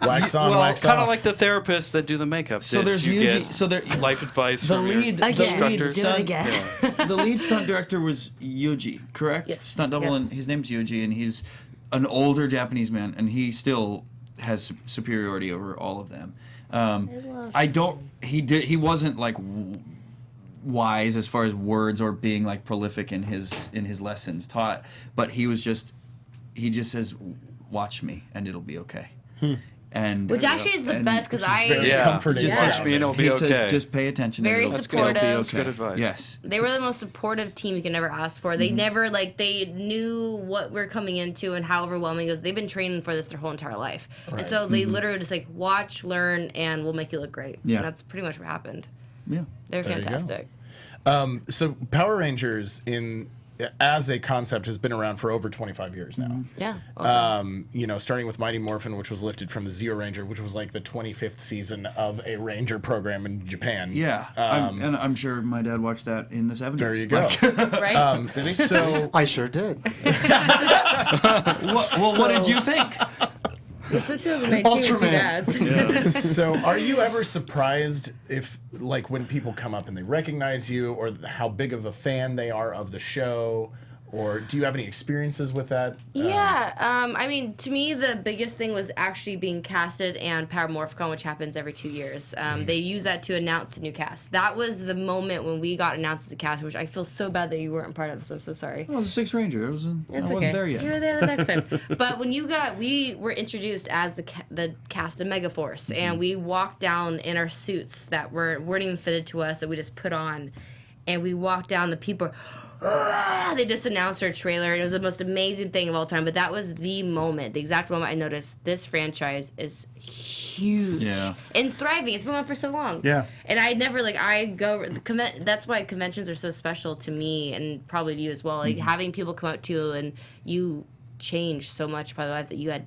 Wax on, Well, wax Kind of off. like the therapists that do the makeup. So Did there's you Yuji. get So there, life advice the from lead, your the Again, lead do it stunt, again. the lead stunt director was Yuji, correct? Yes. Stunt double, Yes. and his name's Yuji, and he's an older Japanese man, and he still has superiority over all of them. He wasn't like wise as far as words or being like prolific in his lessons taught, but he just says, "Watch me, and it'll be okay." And Which actually is the best because very comforting. just Watch me and it'll be he okay. says, "Just pay attention." and Very it'll be supportive. okay." That's good advice. Yes. they were the most supportive team you can ever ask for. They never they knew what we're coming into and how overwhelming it was. They've been training for this their whole entire life, and so they literally just like watch, learn, and we'll make you look great. Yeah. And that's pretty much what happened. Yeah. They're There you go. fantastic. So Power Rangers as a concept has been around for over 25 years now. Yeah. Starting with Mighty Morphin, which was lifted from the Zeo Ranger, which was like the 25th season of a Ranger program in Japan. Yeah. I'm sure my dad watched that in the 70s. There you go. Right. So I sure did. What did you think? We're so 2019 with two dads. So are you ever surprised if, like, when people come up and they recognize you, or how big of a fan they are of the show? Or do you have any experiences with that? Yeah, I mean, to me, the biggest thing was actually being casted and Power Morphicon, which happens every 2 years. They use that to announce a new cast. That was the moment when we got announced as a cast, which I feel so bad that you weren't part of, so I'm so sorry. Well, it was a 6th Ranger. I It's wasn't okay. there yet. You were there the next time. But when we were introduced as the cast of Megaforce, and we walked down in our suits that weren't even fitted to us, that we just put on, and we walked down, the people they just announced our trailer, and it was the most amazing thing of all time. But that was the moment, the exact moment I noticed this franchise is huge and thriving. It's been on for so long. Yeah. And I never that's why conventions are so special to me, and probably to you as well. Like having people come up to you and you change so much by the life that you had.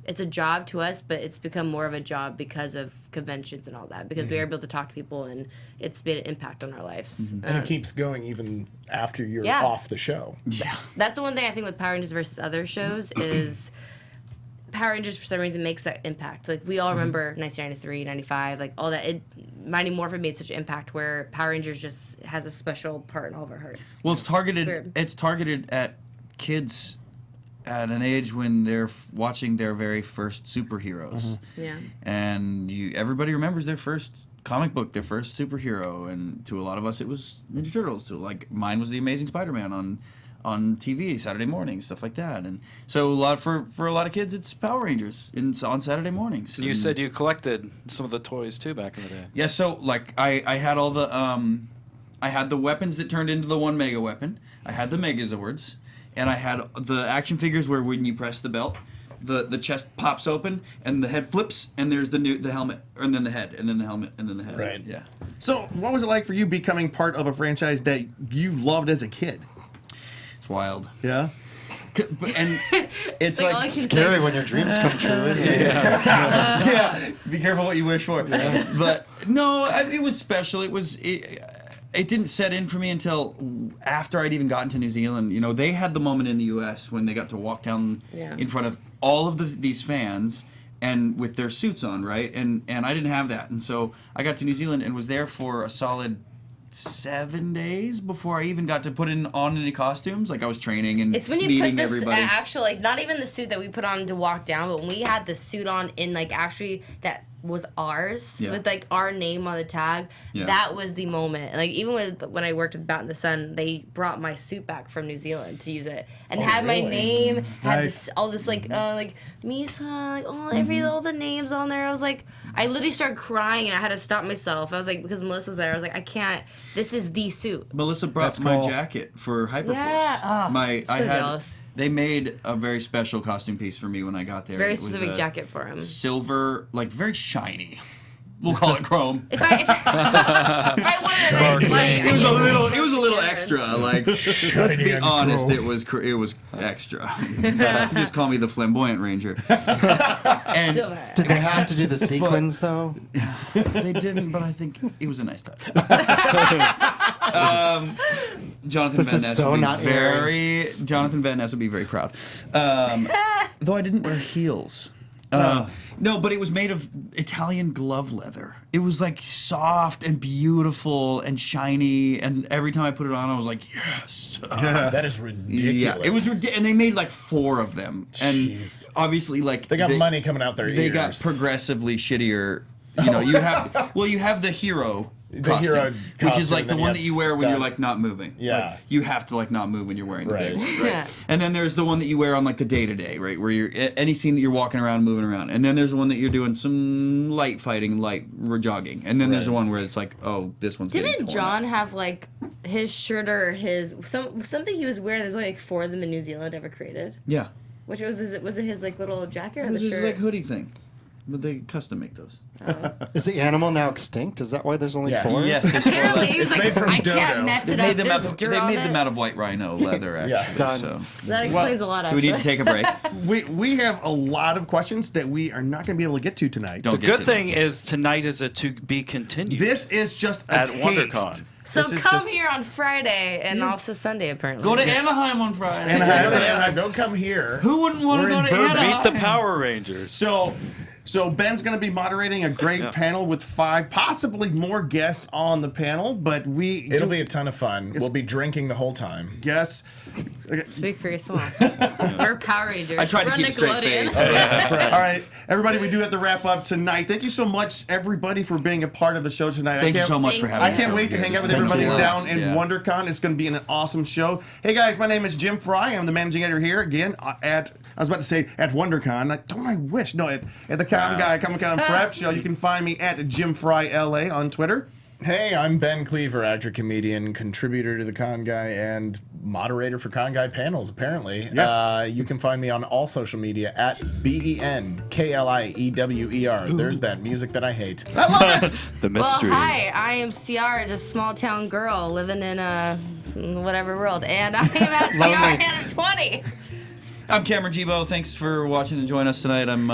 It's a job to us, but it's become more of a job because of conventions and all that, because we are able to talk to people, and it's made an impact on our lives. And it keeps going even after you're Yeah. off the show. Yeah. That's the one thing I think with Power Rangers versus other shows is Power Rangers, for some reason, makes that impact. Like, we all remember 1993, 95, like, all that. Mighty Morphin made such an impact where Power Rangers just has a special part in all of our hearts. Well, it's targeted. Weird. It's targeted at kids at an age when they're watching their very first superheroes. Yeah. And everybody remembers their first comic book, their first superhero, and to a lot of us it was Ninja Turtles. To like mine was the Amazing Spider-Man on TV Saturday mornings, stuff like that. And so for a lot of kids, it's Power Rangers on Saturday mornings. You said you collected some of the toys too back in the day. Yeah, so like I had all the I had the weapons that turned into the one Mega Weapon. I had the Megazords, and I had the action figures where when you press the belt, the chest pops open and the head flips, and there's the helmet, and then the head, and then the helmet, and then the head. Right. Yeah. So, what was it like for you becoming part of a franchise that you loved as a kid? It's wild. Yeah. And it's Like, all I like can Scary when your dreams come true, isn't it? yeah. Be careful what you wish for. But no, it was special. It didn't set in for me until after I'd even gotten to New Zealand. You know, they had the moment in the U.S. when they got to walk down in front of all of these fans and with their suits on, right? And I didn't have that, and so I got to New Zealand and was there for a solid 7 days before I even got to put on any costumes. Like I was training and It's when you meeting put this everybody. actual, like, not even the suit that we put on to walk down, but when we had the suit on in, like, actually that was ours with, like, our name on the tag, that was the moment. Like, even when I worked with Bat in the Sun, they brought my suit back from New Zealand to use it and had my name, had all this like Misa, like all the names on there. I was like, I literally started crying and I had to stop myself. I was like, because Melissa was there, I was like, I can't. This is the suit. Melissa brought my jacket for Hyperforce. Yeah. Oh, jealous. They made a very special costume piece for me when I got there. Very It was specific a jacket for him. Silver, like very shiny. We'll call it chrome. If I wanted a nice light, It was a little extra. Like, let's be honest, it was extra. Just call me the flamboyant ranger. And silver. Did they have to do the sequins though? they didn't, but I think it was a nice touch. Jonathan This Van is Ness so would be not Jonathan Van Ness would be very proud. Though I didn't wear heels. No, but it was made of Italian glove leather. It was like soft and beautiful and shiny, and every time I put it on, I was like, yes. That is ridiculous. Yeah, it was ridiculous. And they made like 4 of them. And obviously, like They got money coming out their ears. They got progressively shittier. You know, you have the hero costume, hero which is costume, like the then you one have that you wear when you're stuff. like not moving. Yeah. Like, you have to like not move when you're wearing the Right. big one. Right. Yeah. And then there's the one that you wear on like the day-to-day, right? Where you're any scene that you're walking around, moving around. And then there's the one that you're doing some light fighting, light jogging. And then there's the one where it's like, oh, this one's getting Didn't torn John up. have like his shirt or something he was wearing? There's only like 4 of them in New Zealand ever created. Yeah. Which was it his like little jacket or It the was shirt? just like hoodie thing. But they custom make those. Is the animal now extinct? Is that why there's only 4? Yes, there's 4 Apparently left. he was It's like, made from I dodo. can't mess They it made up. them There's out. dirt They on made it. them out of white rhino leather, actually. Yeah. Done. So, That explains a lot. do Actually. we need to take a break? We have a lot of questions that we are not going to be able to get to tonight. Don't The get good to thing is tonight is a to be continued. This is just a At taste. WonderCon. So This is come just- here on Friday and also Sunday apparently. Go to Anaheim on Friday. Anaheim. Don't come here. Who wouldn't want to We're go in to Burbank. Anaheim? Beat the Power Rangers. So Ben's going to be moderating a great panel with 5, possibly more guests on the panel, but It'll be a ton of fun. We'll be drinking the whole time. guests. Speak for yourself. We're Power Rangers. I tried to We're keep a straight Nickelodeon. face. That's right. All right, everybody, we do have to wrap up tonight. Thank you so much, everybody, for being a part of the show tonight. Thank you so much for having I us. can't over wait to here. hang out with This has been everybody a blast. down in WonderCon. It's going to be an awesome show. Hey guys, my name is Jim Frye. I'm the managing editor here again at WonderCon. Don't I wish? No, at the Comic-Con Prep Show. You can find me at Jim Frye LA on Twitter. Hey, I'm BenKliwer, actor, comedian, contributor to the ConGuy, and moderator for ConGuy panels, apparently. Yes. You can find me on all social media at BenKliwer. There's that music that I hate. I love it. The Well, mystery. hi, I am Ciara, just small town girl living in a whatever world, and I am at Ciara Hanna 20. I'm Cameron Jebo. Thanks for watching and joining us tonight. I'm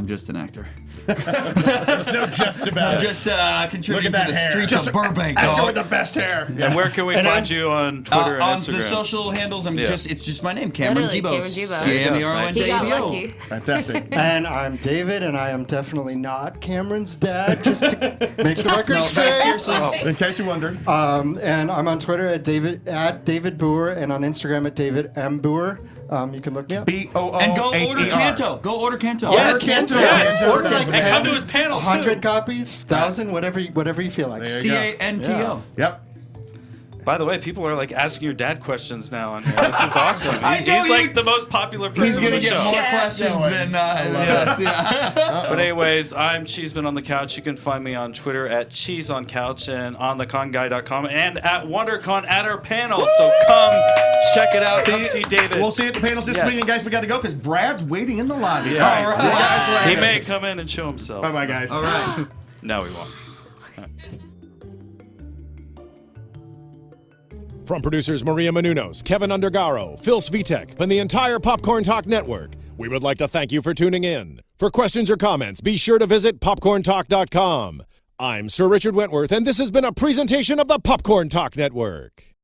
just an actor. There's no just about I'm it. just contributing Look to at the that hair. streets of Burbank. Actor dog. with the best hair. And where can we find you on Twitter and On Instagram? the social handles, Yeah. it's just my name, Cameron Literally, Jebo. Cameron Jebo. He got CameronJebo. lucky. Fantastic. And I'm David, and I am definitely not Cameron's dad, just to make the record No, straight. seriously. In case you wondered. And I'm on Twitter at David Booher, and on Instagram at David M. Booher. You can look me up. BOOHER. And go order Canto. Go order Canto. Order Canto. Yes. Order like And 10, come to his panel, 100 too. copies, 1,000, whatever you feel like. There you go. CANTO. Yep. By the way, people are like asking your dad questions now on here. This is awesome. I know He's like the most popular person He's on gonna the get show. more questions than us. Yeah. But anyways, I'm Cheeseman on the Couch. You can find me on Twitter at CheeseOnCouch and on theconguy.com and at Wondercon at our panel. So come check it out. Come see David. We'll see you at the panels this week, and guys, we got to go because Brad's waiting in the lobby. Yeah. All right. See you guys later. He may come in and show himself. Bye-bye, guys. All right. No, he won't. From producers Maria Menounos, Kevin Undergaro, Phil Svitek, and the entire Popcorn Talk Network, we would like to thank you for tuning in. For questions or comments, be sure to visit popcorntalk.com. I'm Sir Richard Wentworth, and this has been a presentation of the Popcorn Talk Network.